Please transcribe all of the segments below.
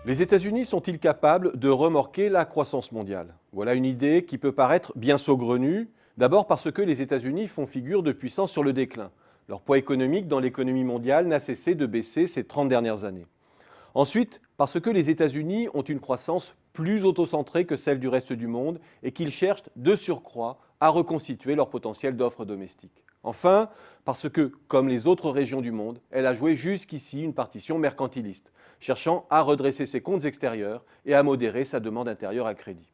Les États-Unis sont-ils capables de remorquer la croissance mondiale? Voilà une idée qui peut paraître bien saugrenue, d'abord parce que les États-Unis font figure de puissance sur le déclin. Leur poids économique dans l'économie mondiale n'a cessé de baisser ces 30 dernières années. Ensuite, parce que les États-Unis ont une croissance plus autocentrée que celle du reste du monde et qu'ils cherchent de surcroît à reconstituer leur potentiel d'offres domestiques. Enfin, parce que, comme les autres régions du monde, elle a joué jusqu'ici une partition mercantiliste, cherchant à redresser ses comptes extérieurs et à modérer sa demande intérieure à crédit.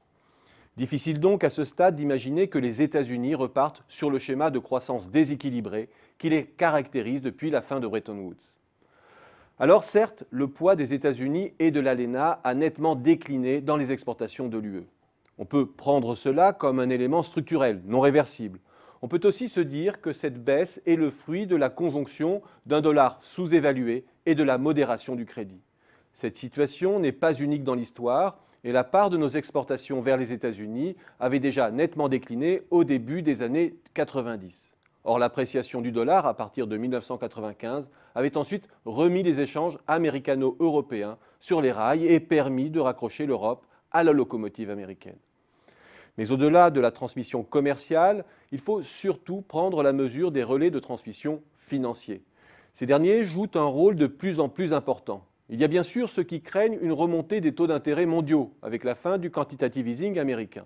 Difficile donc à ce stade d'imaginer que les États-Unis repartent sur le schéma de croissance déséquilibrée qui les caractérise depuis la fin de Bretton Woods. Alors certes, le poids des États-Unis et de l'ALENA a nettement décliné dans les exportations de l'UE. On peut prendre cela comme un élément structurel, non réversible. On peut aussi se dire que cette baisse est le fruit de la conjonction d'un dollar sous-évalué et de la modération du crédit. Cette situation n'est pas unique dans l'histoire et la part de nos exportations vers les États-Unis avait déjà nettement décliné au début des années 90. Or, l'appréciation du dollar à partir de 1995 avait ensuite remis les échanges américano-européens sur les rails et permis de raccrocher l'Europe à la locomotive américaine. Mais au-delà de la transmission commerciale, il faut surtout prendre la mesure des relais de transmission financiers. Ces derniers jouent un rôle de plus en plus important. Il y a bien sûr ceux qui craignent une remontée des taux d'intérêt mondiaux avec la fin du quantitative easing américain.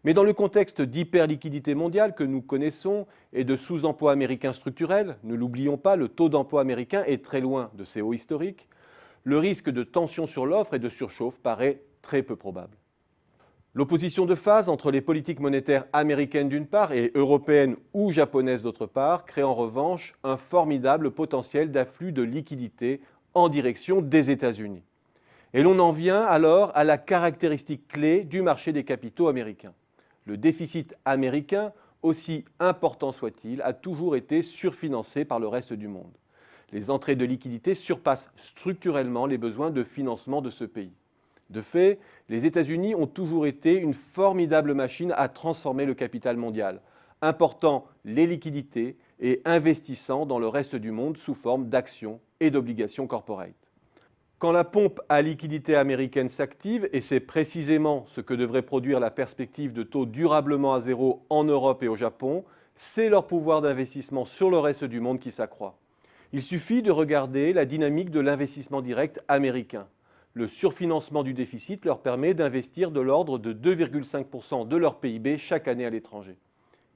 Mais dans le contexte d'hyperliquidité mondiale que nous connaissons et de sous-emploi américain structurel, ne l'oublions pas, le taux d'emploi américain est très loin de ses hauts historiques, le risque de tension sur l'offre et de surchauffe paraît très peu probable. L'opposition de phase entre les politiques monétaires américaines d'une part et européennes ou japonaises d'autre part crée en revanche un formidable potentiel d'afflux de liquidités en direction des États-Unis. Et l'on en vient alors à la caractéristique clé du marché des capitaux américains. Le déficit américain, aussi important soit-il, a toujours été surfinancé par le reste du monde. Les entrées de liquidités surpassent structurellement les besoins de financement de ce pays. De fait, les États-Unis ont toujours été une formidable machine à transformer le capital mondial, important les liquidités et investissant dans le reste du monde sous forme d'actions et d'obligations corporate. Quand la pompe à liquidité américaine s'active, et c'est précisément ce que devrait produire la perspective de taux durablement à zéro en Europe et au Japon, c'est leur pouvoir d'investissement sur le reste du monde qui s'accroît. Il suffit de regarder la dynamique de l'investissement direct américain. Le surfinancement du déficit leur permet d'investir de l'ordre de 2,5% de leur PIB chaque année à l'étranger.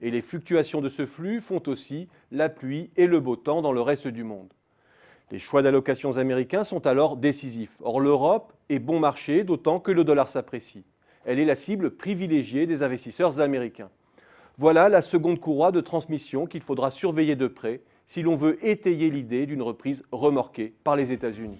Et les fluctuations de ce flux font aussi la pluie et le beau temps dans le reste du monde. Les choix d'allocations américains sont alors décisifs. Or, l'Europe est bon marché, d'autant que le dollar s'apprécie. Elle est la cible privilégiée des investisseurs américains. Voilà la seconde courroie de transmission qu'il faudra surveiller de près si l'on veut étayer l'idée d'une reprise remorquée par les États-Unis.